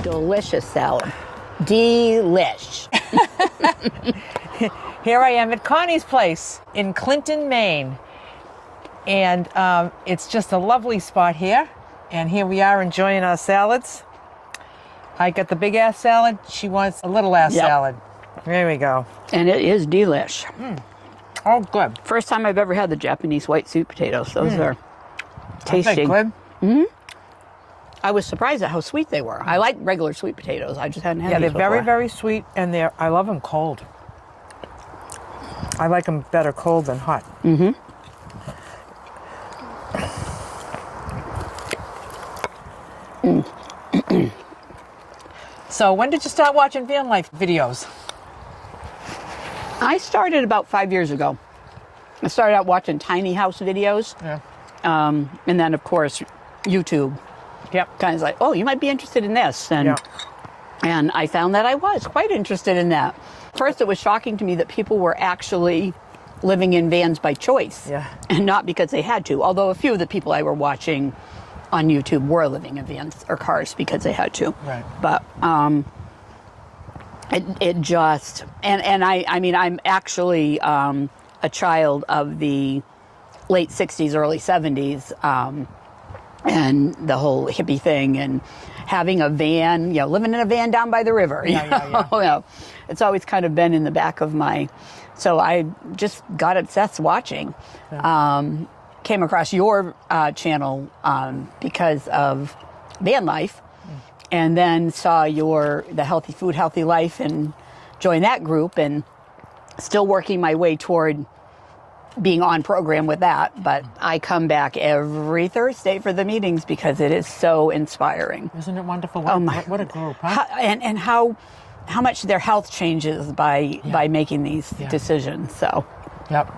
Delicious salad. Delish. Here I am at Connie's place in Clinton, Maine. And it's just a lovely spot here. And here we are enjoying our salads. I got the big ass salad. She wants a little ass salad. There we go. And it is delish. Oh, good. First time I've ever had the Japanese white sweet potatoes. Those are tasty. Good. I was surprised at how sweet they were. I like regular sweet potatoes. I just hadn't had these they're very, before. very sweet, and I love them cold. I like them better cold than hot. So when did you start watching van life videos? I started about 5 years ago. I started out watching tiny house videos. Yeah. And then, of course, YouTube. Yep. Kind of like, oh, you might be interested in this. And I found that I was quite interested in that. First, it was shocking to me that people were actually living in vans by choice. Yeah. And not because they had to. Although a few of the people I were watching on YouTube were living in vans or cars because they had to. Right. But it just, and I mean, I'm actually a child of the late 60s, early 70s, and the whole hippie thing and having a van, living in a van down by the river. Yeah. It's always kind of been in the back of so I just got obsessed watching. Yeah. Came across your channel because of van life, and then saw the Healthy Food, Healthy Life, and joined that group, and still working my way toward being on program with that. But I come back every Thursday for the meetings because it is so inspiring. Isn't it wonderful? What a group, huh? And how much their health changes by making these decisions. So. Yep.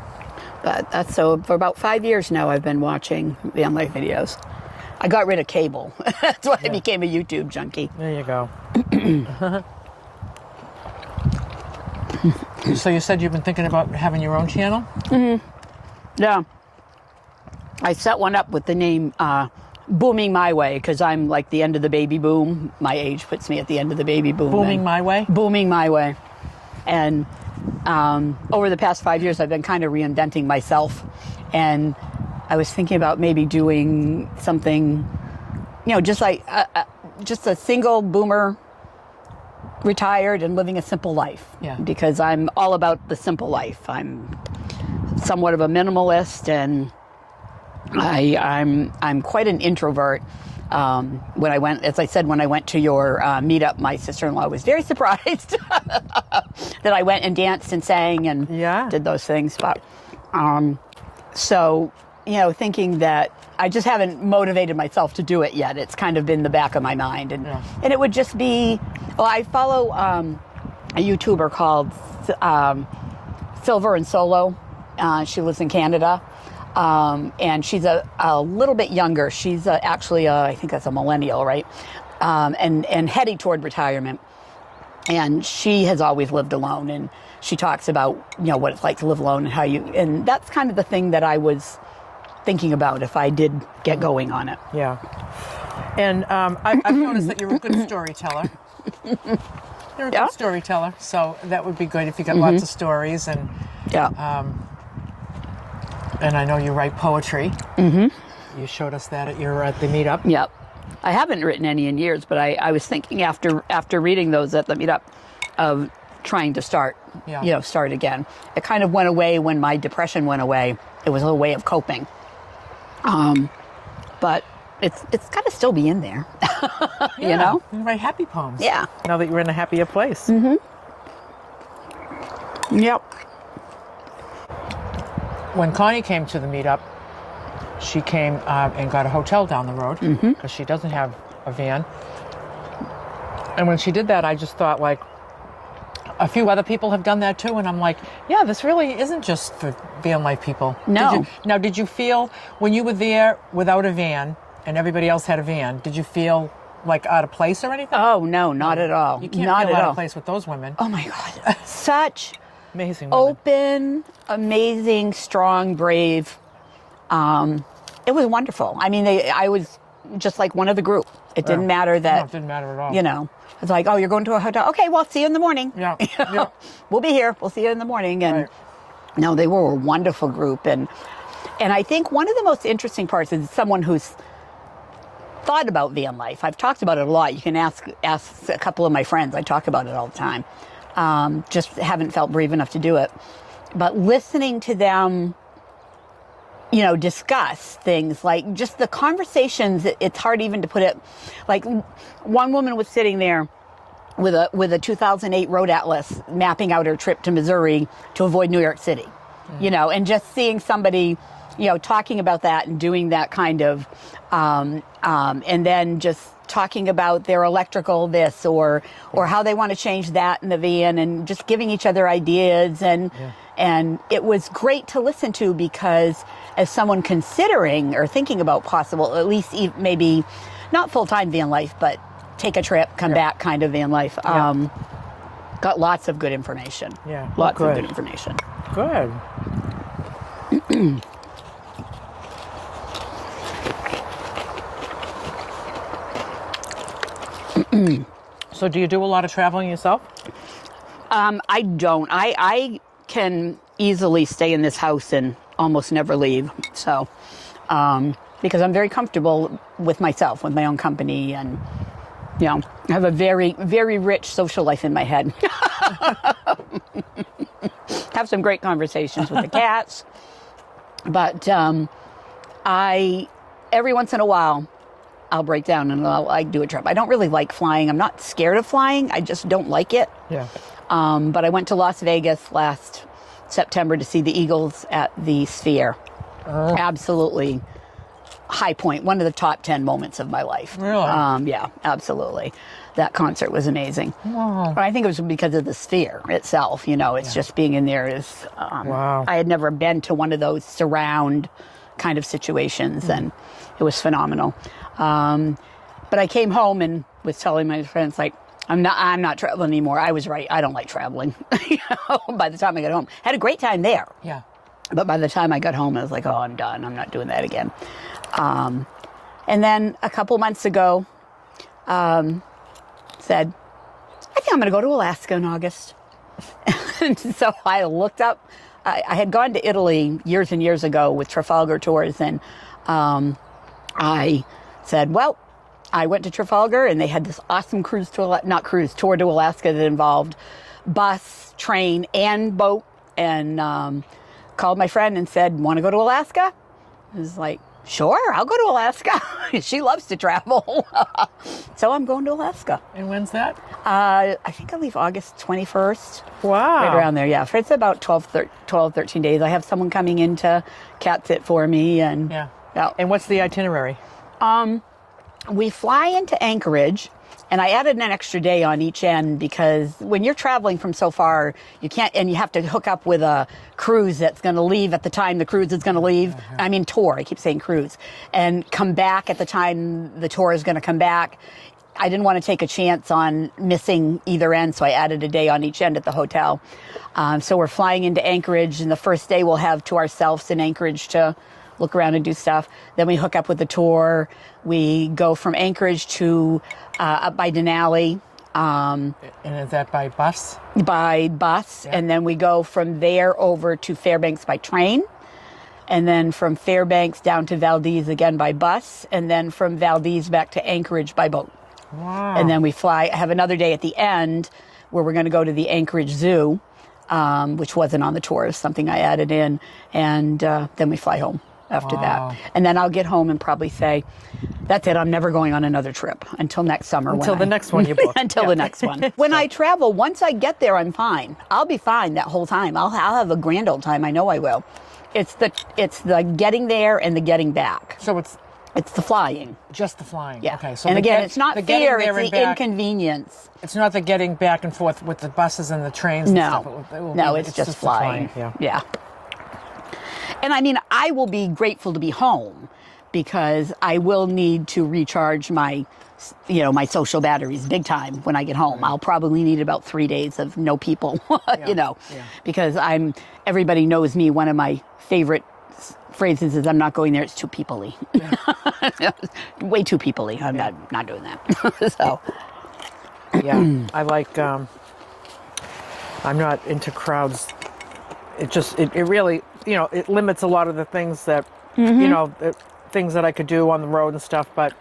But so for about 5 years now, I've been watching van life videos. I got rid of cable. That's why I became a YouTube junkie. There you go. So you said you've been thinking about having your own channel? Yeah. I set one up with the name Booming My Way because I'm like the end of the baby boom. My age puts me at the end of the baby boom. Booming My Way? Booming My Way. And over the past 5 years, I've been kind of reinventing myself. And I was thinking about maybe doing something, just like just a single boomer, retired and living a simple life. Yeah. Because I'm all about the simple life. I'm somewhat of a minimalist, and I'm quite an introvert. When I went to your meetup, my sister-in-law was very surprised that I went and danced and sang and did those things. But so, thinking that I just haven't motivated myself to do it yet. It's kind of been the back of my mind, and it would just be. Well, I follow a YouTuber called Silver and Solo. She lives in Canada. And she's a little bit younger. She's actually, I think that's a millennial, right? And heading toward retirement. And she has always lived alone. And she talks about, what it's like to live alone and and that's kind of the thing that I was thinking about if I did get going on it. Yeah. And I've noticed that you're a good storyteller. You're a good storyteller. So that would be good if you got lots of stories and... And I know you write poetry. You showed us that at the meetup. Yep. I haven't written any in years, but I was thinking after reading those at the meetup of trying to start again. It kind of went away when my depression went away. It was a way of coping. But it's got to still be in there. You write happy poems. Yeah. Now that you're in a happier place. Yep. When Connie came to the meetup, she came and got a hotel down the road because she doesn't have a van. And when she did that, I just thought, like, a few other people have done that too. And I'm like, yeah, this really isn't just for van life people. No. Did you feel when you were there without a van and everybody else had a van, did you feel like out of place or anything? Oh, no, not at all. You can't not feel at out all. of place with those women. Oh, my God. Such... Amazing women. Open, amazing, strong, brave. It was wonderful. I mean, I was just like one of the group. It didn't matter that. No, it didn't matter at all. It's like, oh, you're going to a hotel? Okay, well, see you in the morning. Yeah. You know, Yeah. We'll be here. We'll see you in the morning. And Right. no, they were a wonderful group. And I think one of the most interesting parts is someone who's thought about van life. I've talked about it a lot. You can ask a couple of my friends. I talk about it all the time. Just haven't felt brave enough to do it. But listening to them, discuss things like just the conversations, it's hard even to put it. Like one woman was sitting there with a 2008 road atlas mapping out her trip to Missouri to avoid New York City, and just seeing somebody, talking about that and doing that kind of, and then just talking about their electrical this or how they want to change that in the van and just giving each other ideas. And it was great to listen to because as someone considering or thinking about possible, at least maybe not full-time van life, but take a trip, come back kind of van life, got lots of good information. Yeah. Lots of good information. Good. So do you do a lot of traveling yourself? I don't. I can easily stay in this house and almost never leave. So, because I'm very comfortable with myself, with my own company, and I have a very, very rich social life in my head. Have some great conversations with the cats, but every once in a while I'll break down and I'll do a trip. I don't really like flying. I'm not scared of flying. I just don't like it. Yeah. But I went to Las Vegas last September to see the Eagles at the Sphere. Absolutely high point. One of the top 10 moments of my life. Really? Yeah, absolutely. That concert was amazing. Wow. But I think it was because of the Sphere itself. It's just being in there is. Wow. I had never been to one of those surround kind of situations, and it was phenomenal. But I came home and was telling my friends, like, I'm not traveling anymore. I was right. I don't like traveling. By the time I got home, had a great time there. Yeah. But by the time I got home, I was like, oh, I'm done. I'm not doing that again. And then a couple months ago, said, I think I'm going to go to Alaska in August. And so I looked up, I had gone to Italy years and years ago with Trafalgar Tours. And I said, well, I went to Trafalgar and they had this awesome tour to Alaska that involved bus, train, and boat. And called my friend and said, want to go to Alaska? I was like, sure, I'll go to Alaska. She loves to travel. So I'm going to Alaska. And when's that? I think I leave August 21st. Wow. Right around there, yeah. It's about 12, 13 days. I have someone coming in to cat sit for me. And Yeah. And what's the itinerary? We fly into Anchorage, and I added an extra day on each end because when you're traveling from so far, you can't, and you have to hook up with a cruise that's going to leave at the time the cruise is going to leave. I mean, tour, I keep saying cruise, and come back at the time the tour is going to come back. I didn't want to take a chance on missing either end, so I added a day on each end at the hotel. So we're flying into Anchorage, and the first day we'll have to ourselves in Anchorage to look around and do stuff. Then we hook up with the tour. We go from Anchorage to up by Denali. And is that by bus? By bus. And then we go from there over to Fairbanks by train. And then from Fairbanks down to Valdez again by bus. And then from Valdez back to Anchorage by boat. Wow. And then we have another day at the end where we're going to go to the Anchorage Zoo, which wasn't on the tour, something I added in. And then we fly home after that. And then I'll get home and probably say, that's it, I'm never going on another trip until next summer. Until the next one you book. Until the next one. When I travel, once I get there, I'm fine. I'll be fine that whole time. I'll have a grand old time. I know I will. It's the getting there and the getting back. So it's the flying. just the flying. Yeah. Okay. So and again, it's not the getting fear, there it's and the back. inconvenience. It's not the getting back and forth with the buses and the trains and stuff. It will No, be- it's just the flying. Yeah. And I mean, I will be grateful to be home because I will need to recharge my social batteries big time when I get home. I'll probably need about 3 days of no people, because everybody knows me. One of my favorite phrases is I'm not going there. It's too people-y. Way too people-y. I'm not doing that. So Yeah, I like. I'm not into crowds. It really, it limits a lot of the things that, things that I could do on the road and stuff. But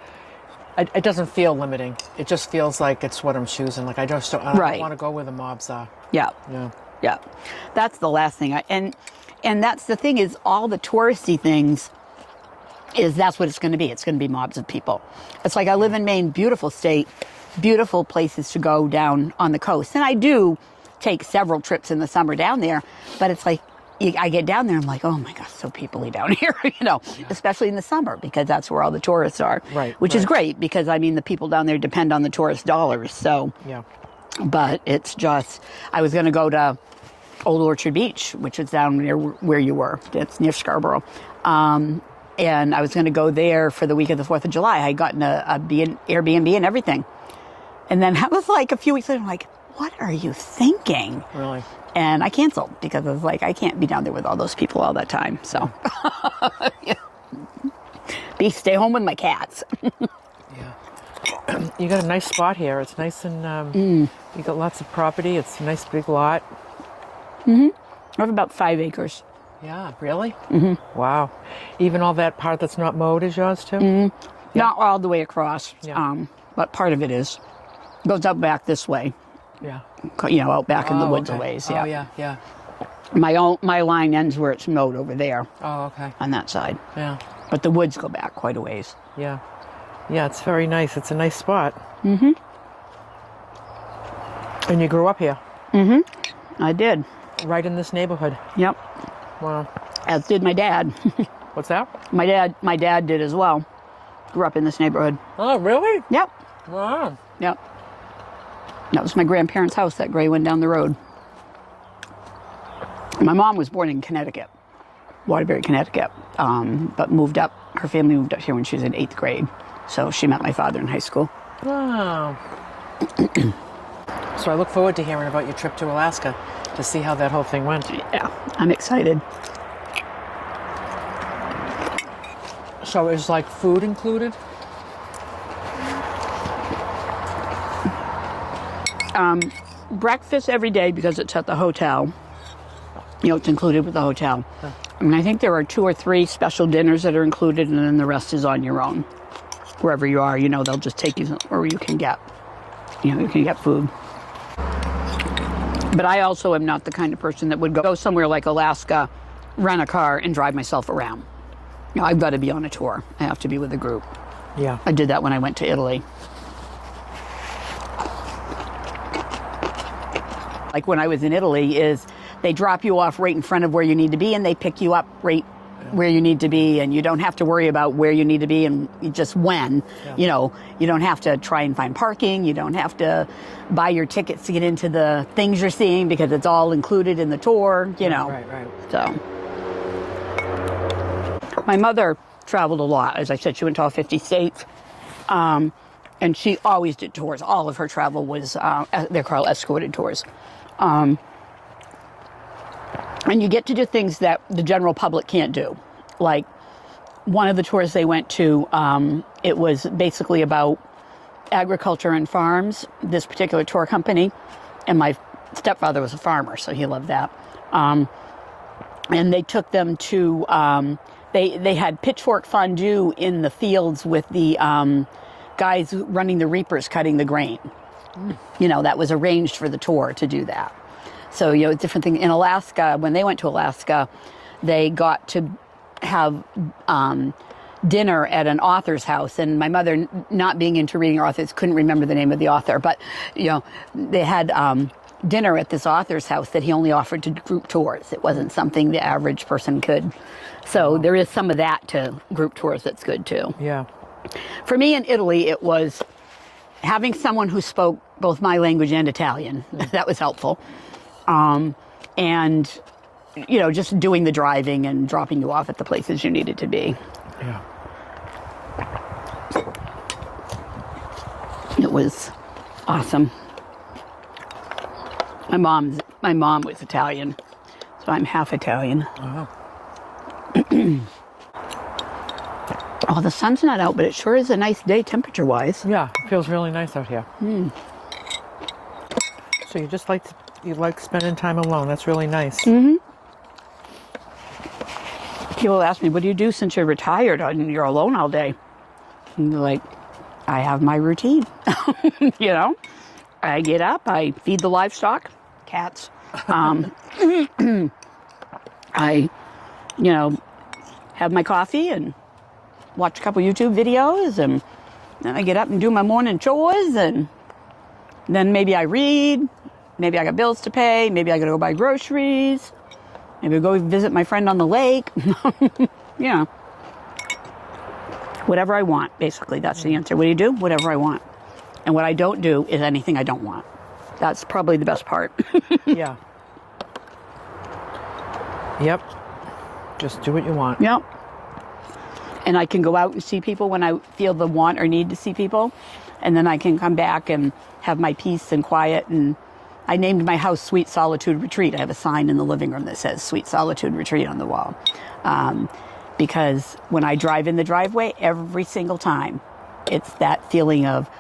it doesn't feel limiting. It just feels like it's what I'm choosing. Like I just don't want to go where the mobs are. Yeah. Yeah. Yeah. That's the last thing. And that's the thing is all the touristy things that's what it's going to be. It's going to be mobs of people. It's like I live in Maine, beautiful state, beautiful places to go down on the coast. And I do take several trips in the summer down there, but it's like I get down there, I'm like, oh my gosh, so people-y down here, especially in the summer because that's where all the tourists are. Right. Which is great because, I mean, the people down there depend on the tourist dollars. So, yeah. But it's just, I was going to go to Old Orchard Beach, which is down near where you were. It's near Scarborough. And I was going to go there for the week of the 4th of July. I had gotten an Airbnb and everything. And then that was like a few weeks later, I'm like, what are you thinking? Really? And I canceled because I was like, I can't be down there with all those people all that time. So, stay home with my cats. Yeah. You got a nice spot here. It's nice and you got lots of property. It's a nice big lot. I have about 5 acres. Yeah, really? Wow. Even all that part that's not mowed is yours too? Yeah. Not all the way across, Yeah. but part of it is. Goes out back this way. Yeah. Out back in the woods okay. a ways. Oh, Yeah. yeah. My line ends where it's mowed over there. Oh, okay. On that side. Yeah. But the woods go back quite a ways. Yeah. Yeah, it's very nice. It's a nice spot. And you grew up here? I did. Right in this neighborhood? Yep. Wow. As did my dad. What's that? My dad did as well. Grew up in this neighborhood. Oh, really? Yep. Wow. Yep. That was my grandparents' house, that gray one down the road. My mom was born in Connecticut, Waterbury, Connecticut, but moved up. Her family moved up here when she was in 8th grade. So she met my father in high school. Wow. So I look forward to hearing about your trip to Alaska to see how that whole thing went. Yeah, I'm excited. So is like food included? Breakfast every day because it's at the hotel. It's included with the hotel. Huh. I think there are 2 or 3 special dinners that are included, and then the rest is on your own. Wherever you are, they'll just take you where you can get, you can get food. But I also am not the kind of person that would go somewhere like Alaska, rent a car, and drive myself around. I've got to be on a tour. I have to be with a group. Yeah. I did that when I went to Italy. Like when I was in Italy, they drop you off right in front of where you need to be, and they pick you up right where you need to be, and you don't have to worry about where you need to be and just when. Yeah. You don't have to try and find parking. You don't have to buy your tickets to get into the things you're seeing because it's all included in the tour. Right. So my mother traveled a lot. As I said, she went to all 50 states. And she always did tours. All of her travel was, they're called escorted tours. And you get to do things that the general public can't do. Like one of the tours they went to, it was basically about agriculture and farms, this particular tour company. And my stepfather was a farmer, so he loved that. And they took them to, they had pitchfork fondue in the fields with the guys running the reapers cutting the grain. That was arranged for the tour to do that. So, different thing. In Alaska, when they went to Alaska, they got to have dinner at an author's house. And my mother, not being into reading authors, couldn't remember the name of the author. But, they had dinner at this author's house that he only offered to group tours. It wasn't something the average person could. So there is some of that to group tours that's good, too. Yeah. For me in Italy, it was having someone who spoke both my language and Italian. That was helpful. And, just doing the driving and dropping you off at the places you needed to be. Yeah. It was awesome. My mom was Italian, so I'm half Italian. Wow. Oh, the sun's not out, but it sure is a nice day temperature-wise. Yeah, it feels really nice out here. So you like spending time alone. That's really nice. People ask me, what do you do since you're retired and you're alone all day? And they're like, I have my routine. You know, I get up, I feed the livestock, cats. I, have my coffee and watch a couple YouTube videos, and then I get up and do my morning chores, and then maybe I read, maybe I got bills to pay, maybe I gotta go buy groceries, maybe go visit my friend on the lake. Whatever I want, basically. That's the answer. What do you do? Whatever I want. And what I don't do is anything I don't want. That's probably the best part. Yeah. Yep. Just do what you want. Yep. And I can go out and see people when I feel the want or need to see people. And then I can come back and have my peace and quiet. And I named my house Sweet Solitude Retreat. I have a sign in the living room that says Sweet Solitude Retreat on the wall. Because when I drive in the driveway, every single time, it's that feeling of,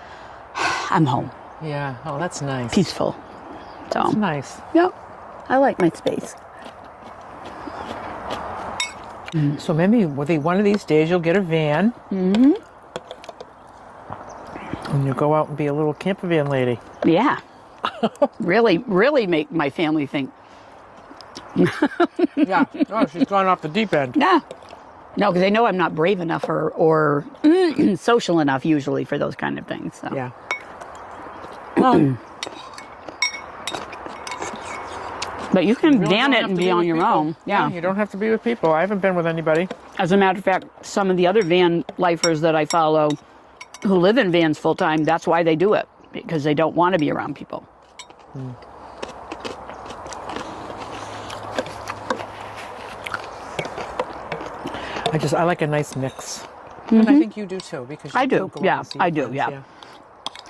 I'm home. Yeah. Oh, that's nice. Peaceful. So, That's nice. Yep. I like my space. So maybe one of these days you'll get a van. Mm-hmm. And you'll go out and be a little camper van lady. Yeah. Really make my family think. Yeah. Oh, she's gone off the deep end. Yeah. No, because they know I'm not brave enough or social enough usually for those kind of things. So. Yeah. Well, But you can really van don't it have and to be on with your people. own. Yeah. You don't have to be with people. I haven't been with anybody. As a matter of fact, some of the other van lifers that I follow who live in vans full time, that's why they do it, because they don't want to be around people. I like a nice mix. And I think you do too, because you I do. go out Yeah, and see I your do. friends, Yeah.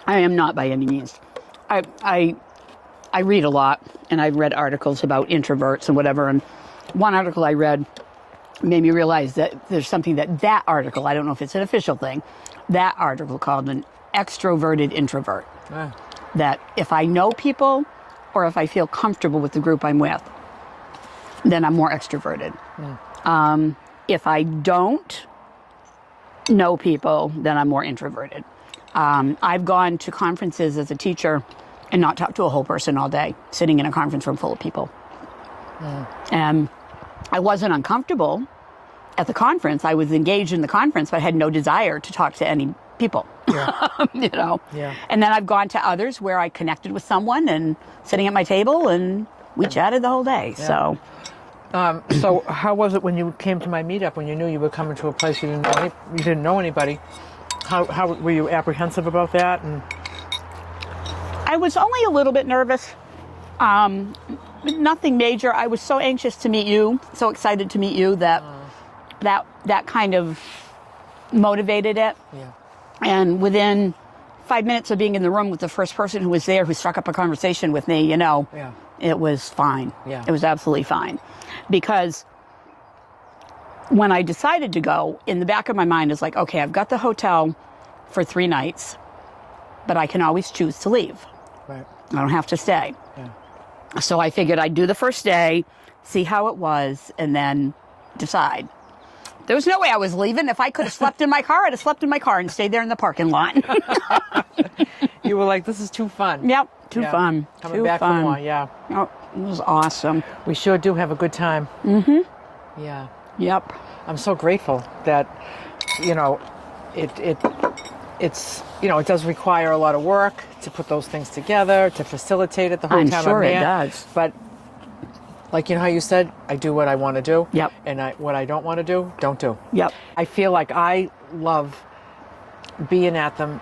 I am not by any means. I read a lot, and I've read articles about introverts and whatever. And one article I read made me realize that there's something that article, I don't know if it's an official thing, that article called an extroverted introvert. Ah. That if I know people or if I feel comfortable with the group I'm with, then I'm more extroverted. If I don't know people, then I'm more introverted. I've gone to conferences as a teacher and not talked to a whole person all day, sitting in a conference room full of people. And I wasn't uncomfortable at the conference. I was engaged in the conference, but I had no desire to talk to any people. Yeah. Yeah. And then I've gone to others where I connected with someone and sitting at my table and we chatted the whole day. Yeah. So So how was it when you came to my meetup, when you knew you were coming to a place you didn't know anybody? How were you apprehensive about that? And I was only a little bit nervous. Nothing major. I was so anxious to meet you, so excited to meet you that kind of motivated it. yeah. And within 5 minutes of being in the room with the first person who was there who struck up a conversation with me, Yeah. it was fine. Yeah. It was absolutely fine. Because when I decided to go, in the back of my mind is like, okay, I've got the hotel for 3 nights, but I can always choose to leave. Right. I don't have to stay. Yeah. So I figured I'd do the first day, see how it was, and then decide. There was no way I was leaving. If I could have slept in my car, I'd have slept in my car and stayed there in the parking lot. You were like, this is too fun. Yep, too Yeah. fun. Coming too back fun. for more, yeah. Oh, it was awesome. We sure do have a good time. Mm-hmm. Yeah. Yep. I'm so grateful that, it's it does require a lot of work to put those things together, to facilitate it the whole I'm time sure I'm it there. does. But like how you said, I do what I want to do. Yep. And what I don't want to do, don't do. Yep. I feel like I love being at them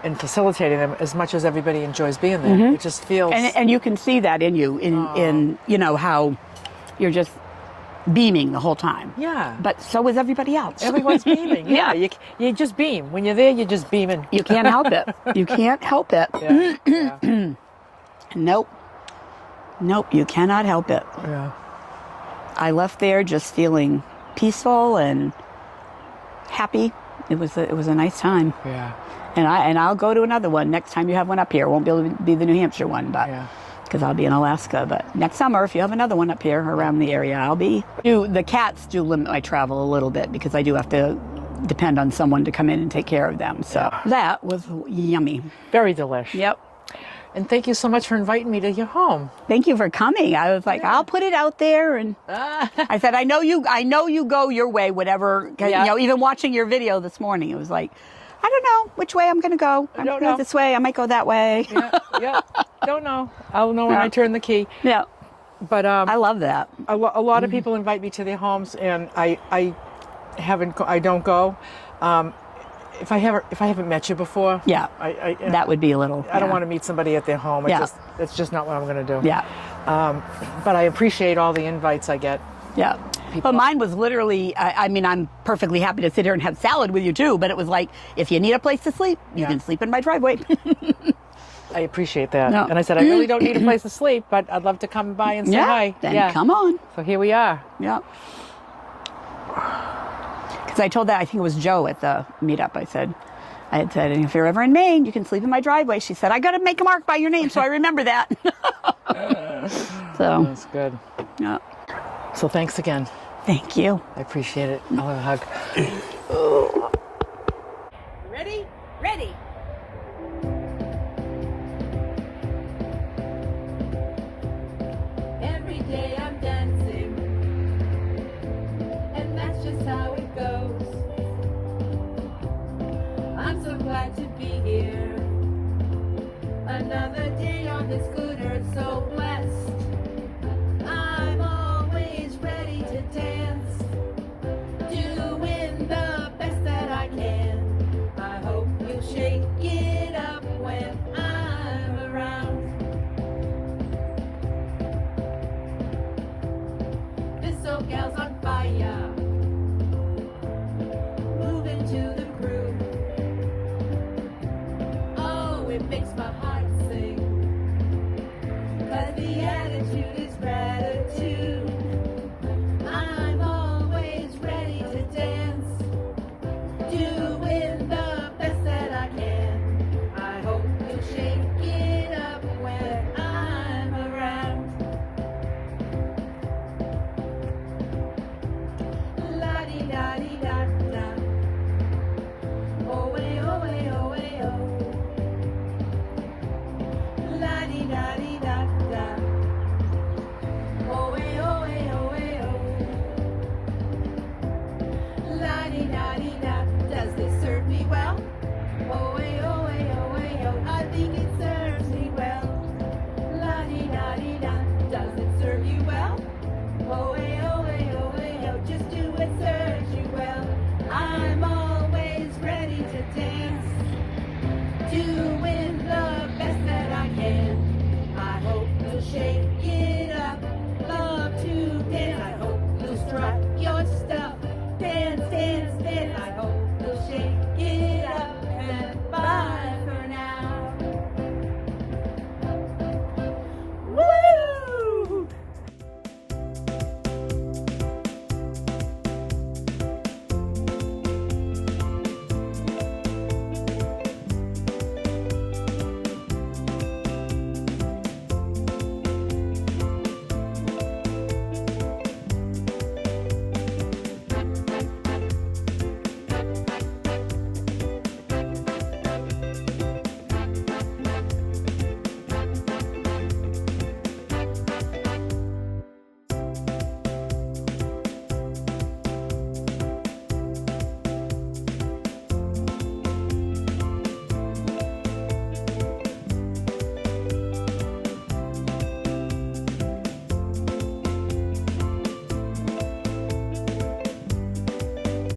and facilitating them as much as everybody enjoys being there. It just feels And you can see that in you, in how you're just beaming the whole time. yeah. But so is everybody else. Everyone's beaming. Yeah. Yeah. You just beam. When you're there, you're just beaming. You can't help it. You can't help it. Yeah. Yeah. Nope, you cannot help it. Yeah. I left there just feeling peaceful and happy. It was a nice time. Yeah. And I'll go to another one next time you have one up here. It won't be able to be the New Hampshire one, but Yeah. because I'll be in Alaska. But next summer, if you have another one up here around the area, I'll be. The cats do limit my travel a little bit because I do have to depend on someone to come in and take care of them. So that was yummy. Very delish. Yep. And thank you so much for inviting me to your home. Thank you for coming. I was like, I'll put it out there, and I said, I know you go your way, whatever. You know, even watching your video this morning, it was like, I don't know which way I'm going to go. I'm going to go this way. I might go that way. Yeah. Don't know. I'll know when I turn the key. Yeah. But I love that. A lot of people invite me to their homes, and I don't go. If I haven't met you before, that would be a little. I don't want to meet somebody at their home. It's just not what I'm going to do. Yeah. But I appreciate all the invites I get. Yeah. But mine was literally, I mean, I'm perfectly happy to sit here and have salad with you too, but it was like, if you need a place to sleep, you can sleep in my driveway. I appreciate that. No. And I said, I really don't need a place to sleep, but I'd love to come by and say hi. Then come on. So here we are. Yeah. Because I told that, I think it was Joe at the meetup, I had said, if you're ever in Maine, you can sleep in my driveway. She said, I got to make a mark by your name so I remember that. So that's good. Yeah. So thanks again. Thank you. I appreciate it. I'll have a hug. Ready? Ready. Every day I'm dancing, and that's just how it goes. I'm so glad to be here. Another day on this good earth, so blessed. I'm always ready to dance, doing the best that I can. I hope you'll shake it up when I'm around. This old gal's on fire, moving to the groove. Oh, it makes my heart sing, 'cause the attitude is gratitude. I'm always ready to dance, doing the best that I can. I hope you'll shake it up when I'm around. La-di-da-di-da-da. Oh-way, oh-way, oh-way, oh. La-di-da-di.